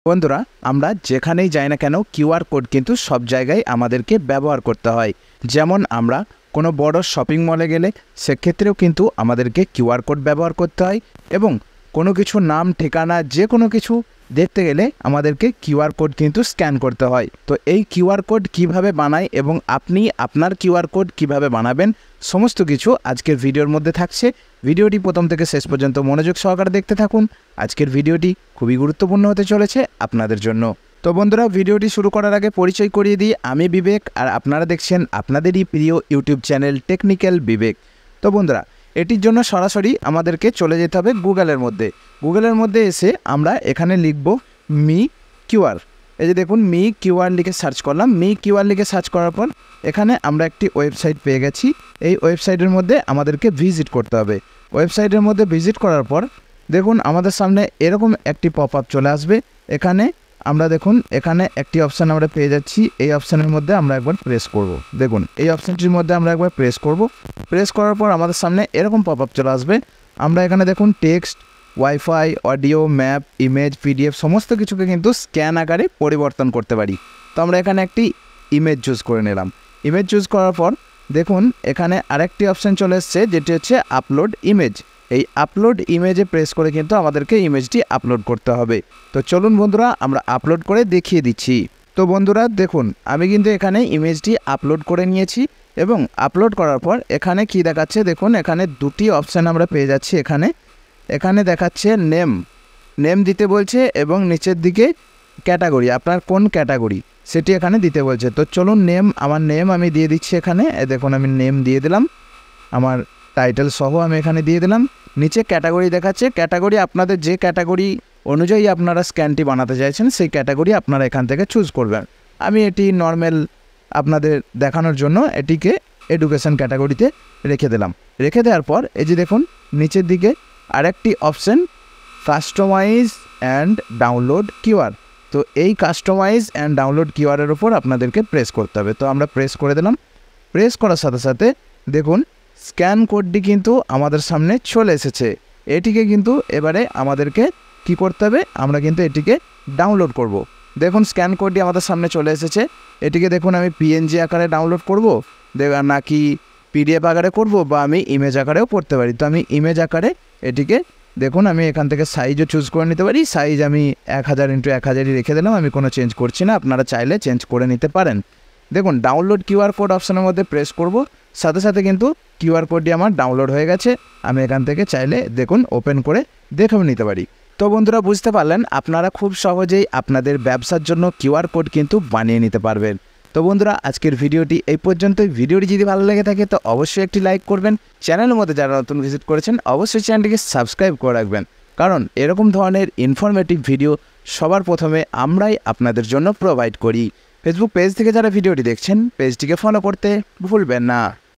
বন্ধুরা আমরা যেখানেই যাই না কেন কিউআর কোড কিন্তু সব জায়গায় আমাদেরকে ব্যবহার করতে হয়। যেমন আমরা কোনো বড় শপিং মলে গেলে সেক্ষেত্রেও কিন্তু আমাদেরকে কিউআর কোড ব্যবহার করতে হয় এবং কোনো কিছু নাম ঠিকানা যে কোনো কিছু দেখতে গেলে আমাদেরকে কিউআর কোড কিন্তু স্ক্যান করতে হয়। তো এই কিউআর কোড কিভাবে বানায় এবং আপনি আপনার কিউআর কোড কিভাবে বানাবেন সমস্ত কিছু আজকের ভিডিওর মধ্যে থাকছে। ভিডিওটি প্রথম থেকে শেষ পর্যন্ত মনোযোগ সহকারে দেখতে থাকুন। আজকের ভিডিওটি খুবই গুরুত্বপূর্ণ হতে চলেছে আপনাদের জন্য। তো বন্ধুরা ভিডিওটি শুরু করার আগে পরিচয় করিয়ে দিই, আমি বিবেক আর আপনারা দেখছেন আপনাদেরই প্রিয় ইউটিউব চ্যানেল টেকনিক্যাল বিবেক। তো বন্ধুরা এটির জন্য সরাসরি আমাদেরকে চলে যেতে হবে গুগলের মধ্যে এসে আমরা এখানে লিখব মি কিউআর। এই যে দেখুন মি কিউআর লিখে সার্চ করলাম। মি কিউআর লিখে সার্চ করার পর এখানে আমরা একটি ওয়েবসাইট পেয়ে গেছি। এই ওয়েবসাইটের মধ্যে আমাদেরকে ভিজিট করতে হবে। ওয়েবসাইটের মধ্যে ভিজিট করার পর দেখুন আমাদের সামনে এরকম একটি পপ আপ চলে আসবে। এখানে আমরা দেখুন এখানে একটি অপশান আমরা পেয়ে যাচ্ছি। এই অপশানের মধ্যে আমরা একবার প্রেস করব। দেখুন এই অপশানটির মধ্যে আমরা একবার প্রেস করব। প্রেস করার পর আমাদের সামনে এরকম পপ আপ চলে আসবে। আমরা এখানে দেখুন text, wifi, audio, map, image, PDF সমস্ত কিছুকে কিন্তু স্ক্যান আকারে পরিবর্তন করতে পারি। তো আমরা এখানে একটি ইমেজ চুজ করে নিলাম। ইমেজ চুজ করার পর দেখুন এখানে আরেকটি অপশান চলে এসছে যেটি হচ্ছে আপলোড ইমেজ। এই আপলোড ইমেজে প্রেস করে কিন্তু আমাদেরকে ইমেজটি আপলোড করতে হবে। তো চলুন বন্ধুরা আমরা আপলোড করে দেখিয়ে দিচ্ছি। তো বন্ধুরা দেখুন আমি কিন্তু এখানে ইমেজটি আপলোড করে নিয়েছি এবং আপলোড করার পর এখানে কি দেখাচ্ছে দেখুন এখানে দুটি অপশান আমরা পেয়ে যাচ্ছি। এখানে দেখাচ্ছে নেম দিতে বলছে এবং নিচের দিকে ক্যাটাগরি, আপনার কোন ক্যাটাগরি সেটি এখানে দিতে বলছে। তো চলুন আমার নেম আমি দিয়ে দিচ্ছি এখানে। দেখুন আমি নেম দিয়ে দিলাম, আমার টাইটেল সহ আমি এখানে দিয়ে দিলাম। নিচে ক্যাটাগরি দেখাচ্ছে, ক্যাটাগরি আপনাদের যে ক্যাটাগরি অনুযায়ী আপনারা স্ক্যানটি বানাতে চাইছেন সেই ক্যাটাগরি আপনারা এখান থেকে চুজ করবেন। আমি এটি নর্মাল আপনাদের দেখানোর জন্য এটিকে এডুকেশন ক্যাটাগরিতে রেখে দিলাম। রেখে দেওয়ার পর এই যে দেখুন নিচের দিকে আরেকটি option customize and download QR. তো এই কাস্টমাইজ অ্যান্ড ডাউনলোড কিউআরের ওপর আপনাদেরকে প্রেস করতে হবে। তো আমরা প্রেস করে দিলাম। প্রেস করার সাথে সাথে দেখুন স্ক্যান কোডটি কিন্তু আমাদের সামনে চলে এসেছে। এটিকে কিন্তু এবারে আমাদেরকে কি করতে হবে, আমরা কিন্তু এটিকে ডাউনলোড করব। দেখুন স্ক্যান কোডটি আমাদের সামনে চলে এসেছে। এটিকে দেখুন আমি পিএনজি আকারে ডাউনলোড করব নাকি পিডিএফ আকারে করব বা আমি ইমেজ আকারেও করতে পারি। তো আমি ইমেজ আকারে এটিকে দেখুন আমি এখান থেকে সাইজও চুজ করে নিতে পারি। সাইজ আমি 1000x1000ই রেখে দিলাম, আমি কোনো চেঞ্জ করছি না, আপনারা চাইলে চেঞ্জ করে নিতে পারেন। দেখুন ডাউনলোড কিউআর কোড অপশানের মধ্যে প্রেস করব, সাথে সাথে কিন্তু কিউআর কোডটি আমার ডাউনলোড হয়ে গেছে। আমি এখান থেকে চাইলে দেখুন ওপেন করে দেখেও নিতে পারি। তো বন্ধুরা বুঝতে পারলেন আপনারা খুব সহজেই আপনাদের ব্যবসার জন্য কিউআর কোড কিন্তু বানিয়ে নিতে পারবেন। তো বন্ধুরা আজকের ভিডিওটি এই পর্যন্তই। ভিডিওটি যদি ভালো লেগে থাকে তো অবশ্যই একটি লাইক করবেন। চ্যানেলের মধ্যে যারা নতুন ভিজিট করেছেন অবশ্যই চ্যানেলটিকে সাবস্ক্রাইব করে রাখবেন, কারণ এরকম ধরনের ইনফরমেটিভ ভিডিও সবার প্রথমে আমরাই আপনাদের জন্য প্রোভাইড করি। ফেসবুক পেজ থেকে যারা ভিডিওটি দেখছেন পেজটিকে ফলো করতে ভুলবেন না।